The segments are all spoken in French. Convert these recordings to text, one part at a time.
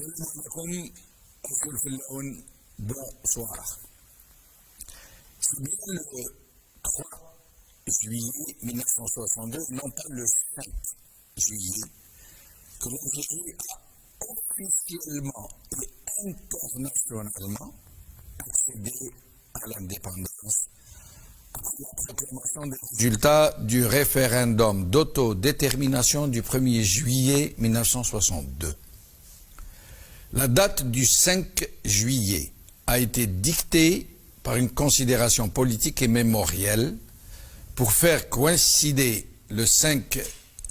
عليكم أكل في اللون bonsoir. C'est bien le 3 juillet 1962, non pas le 5 juillet, que l'Algérie a officiellement et internationalement accédé à l'indépendance après la proclamation des résultats du référendum d'autodétermination du 1er juillet 1962. La date du 5 juillet a été dictée par une considération politique et mémorielle pour faire coïncider le 5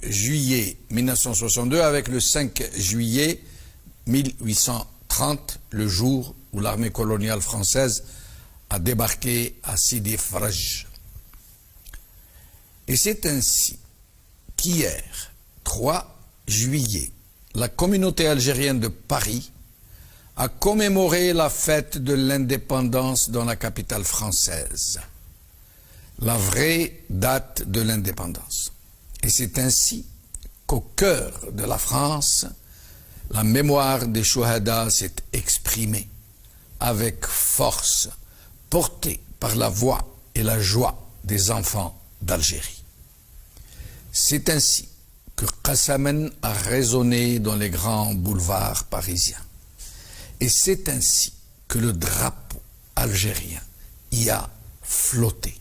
juillet 1962 avec le 5 juillet 1830, le jour où l'armée coloniale française a débarqué à Sidi Fraj. Et c'est ainsi qu'hier, 3 juillet, la communauté algérienne de Paris a commémoré la fête de l'indépendance dans la capitale française, la vraie date de l'indépendance. Et c'est ainsi qu'au cœur de la France, la mémoire des Chouhada s'est exprimée avec force, portée par la voix et la joie des enfants d'Algérie. C'est ainsi que Qassamen a résonné dans les grands boulevards parisiens. Et c'est ainsi que le drapeau algérien y a flotté.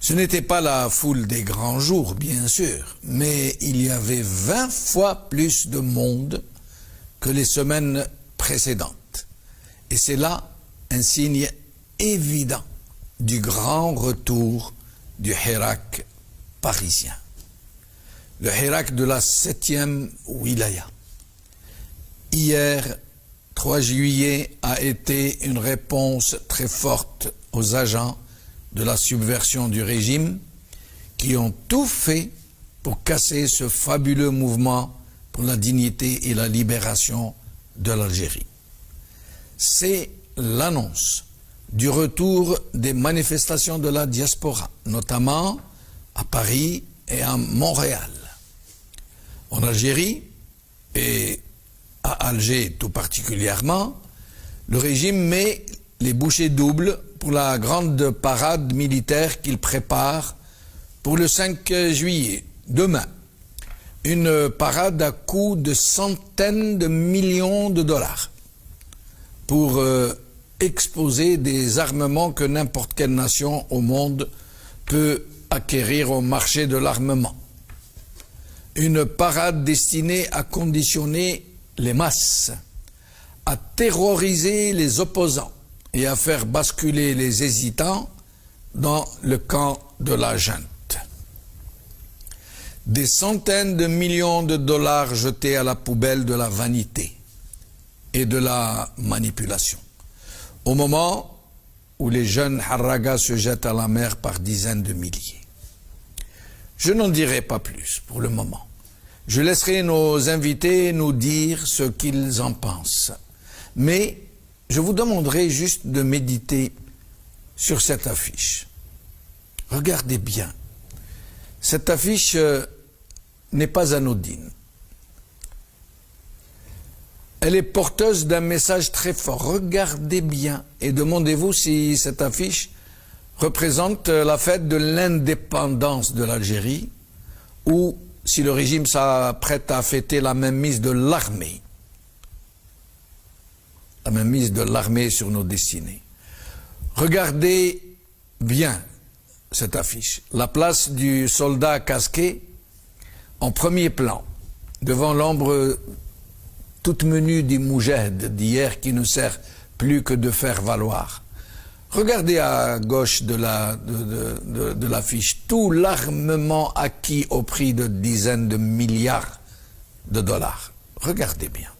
Ce n'était pas la foule des grands jours, bien sûr, mais il y avait 20 fois plus de monde que les semaines précédentes. Et c'est là un signe évident du grand retour du Hirak parisien. Le Hirak de la 7e wilaya. Hier, 3 juillet, a été une réponse très forte aux agents de la subversion du régime qui ont tout fait pour casser ce fabuleux mouvement pour la dignité et la libération de l'Algérie. C'est l'annonce du retour des manifestations de la diaspora, notamment à Paris et à Montréal. En Algérie et à Alger tout particulièrement, le régime met les bouchées doubles pour la grande parade militaire qu'il prépare pour le 5 juillet, demain. Une parade à coût de centaines de millions de dollars pour exposer des armements que n'importe quelle nation au monde peut acquérir au marché de l'armement. Une parade destinée à conditionner les masses, à terroriser les opposants et à faire basculer les hésitants dans le camp de la junte. Des centaines de millions de dollars jetés à la poubelle de la vanité et de la manipulation. Au moment où les jeunes Harragas se jettent à la mer par dizaines de milliers. Je n'en dirai pas plus pour le moment. Je laisserai nos invités nous dire ce qu'ils en pensent. Mais je vous demanderai juste de méditer sur cette affiche. Regardez bien. Cette affiche n'est pas anodine. Elle est porteuse d'un message très fort. Regardez bien et demandez-vous si cette affiche représente la fête de l'indépendance de l'Algérie ou si le régime s'apprête à fêter la mainmise de l'armée. La mainmise de l'armée sur nos destinées. Regardez bien cette affiche. La place du soldat casqué en premier plan, devant l'ombre toute menue du moujahid d'hier qui ne sert plus que de faire valoir. Regardez à gauche de l'affiche tout l'armement acquis au prix de dizaines de milliards de dollars. Regardez bien.